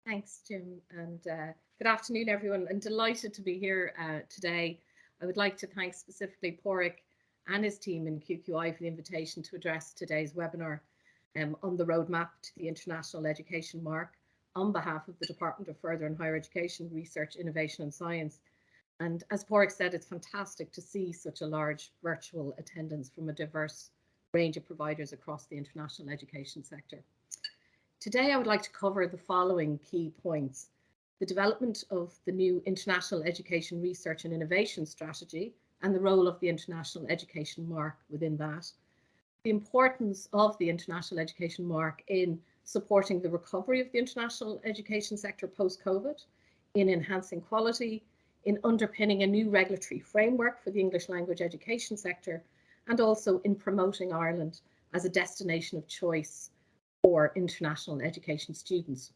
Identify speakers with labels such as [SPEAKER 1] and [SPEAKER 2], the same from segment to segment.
[SPEAKER 1] Thanks, Jim, and good afternoon, everyone. I'm delighted to be here today. I would like to thank specifically Porrick and his team in QQI for the invitation to address today's webinar on the roadmap to the International Education Mark on behalf of the Department of Further and Higher Education, Research, Innovation and Science. And as Porrick said, it's fantastic to see such a large virtual attendance from a diverse range of providers across the international education sector. Today, I would like to cover the following key points: the development of the new International Education Research and Innovation Strategy and the role of the International Education Mark within that, the importance of the International Education Mark in supporting the recovery of the international education sector post-COVID, in enhancing quality, in underpinning a new regulatory framework for the English language education sector, and also in promoting Ireland as a destination of choice for international education students.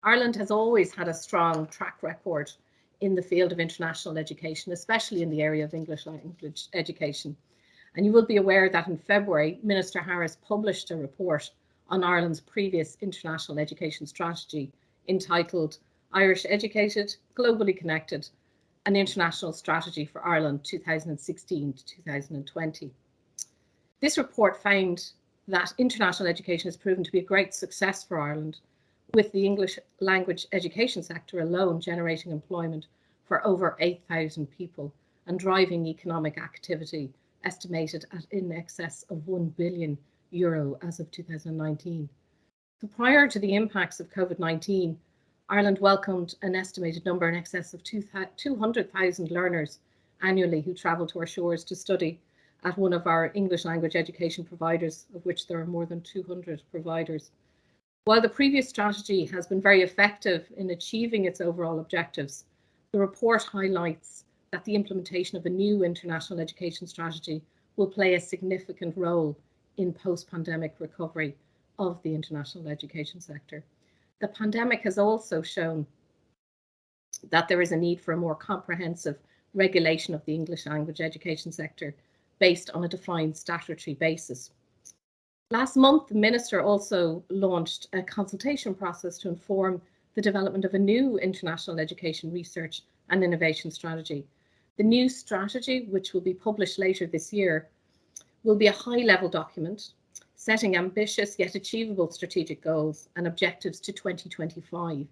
[SPEAKER 1] Ireland has always had a strong track record in the field of international education, especially in the area of English language education. And you will be aware that in February, Minister Harris published a report on Ireland's previous international education strategy entitled Irish Educated, Globally Connected, an International Strategy for Ireland 2016 to 2020. This report found that international education has proven to be a great success for Ireland, with the English language education sector alone generating employment for over 8,000 people and driving economic activity estimated at in excess of €1 billion as of 2019. So prior to the impacts of COVID-19, Ireland welcomed an estimated number in excess of 200,000 learners annually who travelled to our shores to study at one of our English language education providers, of which there are more than 200 providers. While the previous strategy has been very effective in achieving its overall objectives, the report highlights that the implementation of a new international education strategy will play a significant role in post-pandemic recovery of the international education sector. The pandemic has also shown that there is a need for a more comprehensive regulation of the English language education sector based on a defined statutory basis. Last month, the Minister also launched a consultation process to inform the development of a new international education research and innovation strategy. The new strategy, which will be published later this year, will be a high-level document setting ambitious yet achievable strategic goals and objectives to 2025,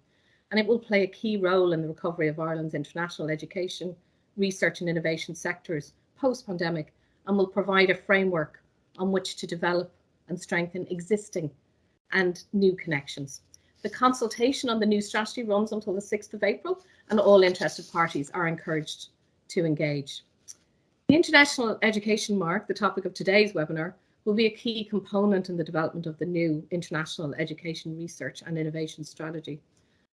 [SPEAKER 1] and it will play a key role in the recovery of Ireland's international education, research and innovation sectors post-pandemic, and will provide a framework on which to develop and strengthen existing and new connections. The consultation on the new strategy runs until the 6th of April, and all interested parties are encouraged to engage. The International Education Mark, the topic of today's webinar, will be a key component in the development of the new International Education Research and Innovation Strategy.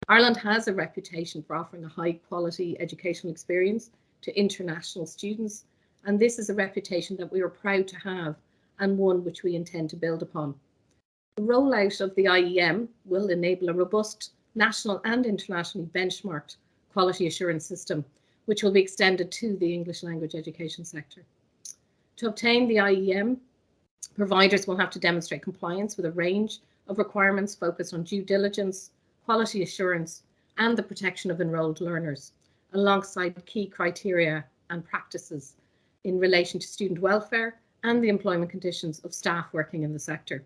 [SPEAKER 1] Ireland has a reputation for offering a high-quality educational experience to international students, and this is a reputation that we are proud to have and one which we intend to build upon. The rollout of the IEM will enable a robust national and internationally benchmarked quality assurance system, which will be extended to the English language education sector. To obtain the IEM, providers will have to demonstrate compliance with a range of requirements focused on due diligence, quality assurance, and the protection of enrolled learners, alongside key criteria and practices in relation to student welfare and the employment conditions of staff working in the sector.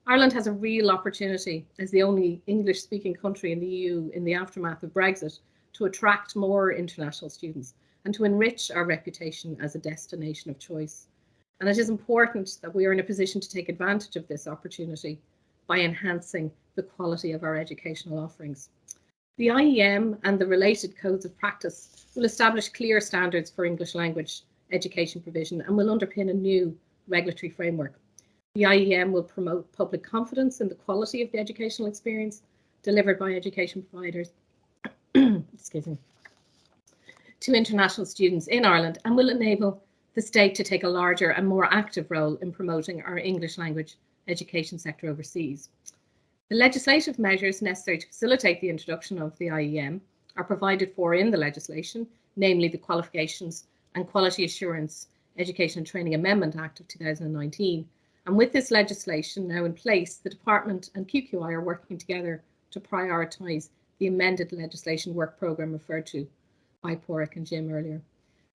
[SPEAKER 1] Ireland has a real opportunity as the only English-speaking country in the EU in the aftermath of Brexit to attract more international students and to enrich our reputation as a destination of choice. And it is important that we are in a position to take advantage of this opportunity by enhancing the quality of our educational offerings. The IEM and the related codes of practice will establish clear standards for English language education provision and will underpin a new regulatory framework. The IEM will promote public confidence in the quality of the educational experience delivered by education providers excuse me, to international students in Ireland, and will enable the state to take a larger and more active role in promoting our English language education sector overseas. The legislative measures necessary to facilitate the introduction of the IEM are provided for in the legislation, namely the Qualifications and Quality Assurance Education and Training Amendment Act of 2019. And with this legislation now in place, the Department and QQI are working together to prioritise the amended legislation work programme referred to by Porrick and Jim earlier.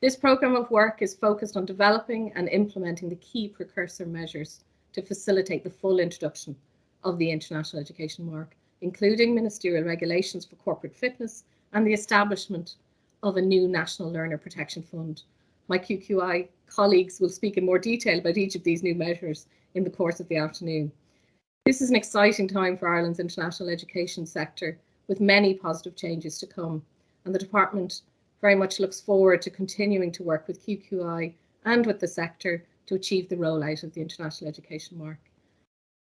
[SPEAKER 1] This programme of work is focused on developing and implementing the key precursor measures to facilitate the full introduction of the international education mark, including ministerial regulations for corporate fitness and the establishment of a new National Learner Protection Fund. My QQI colleagues will speak in more detail about each of these new measures in the course of the afternoon. This is an exciting time for Ireland's international education sector, with many positive changes to come, and the Department very much looks forward to continuing to work with QQI and with the sector to achieve the rollout of the international education mark.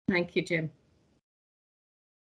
[SPEAKER 1] Thank you, Jim.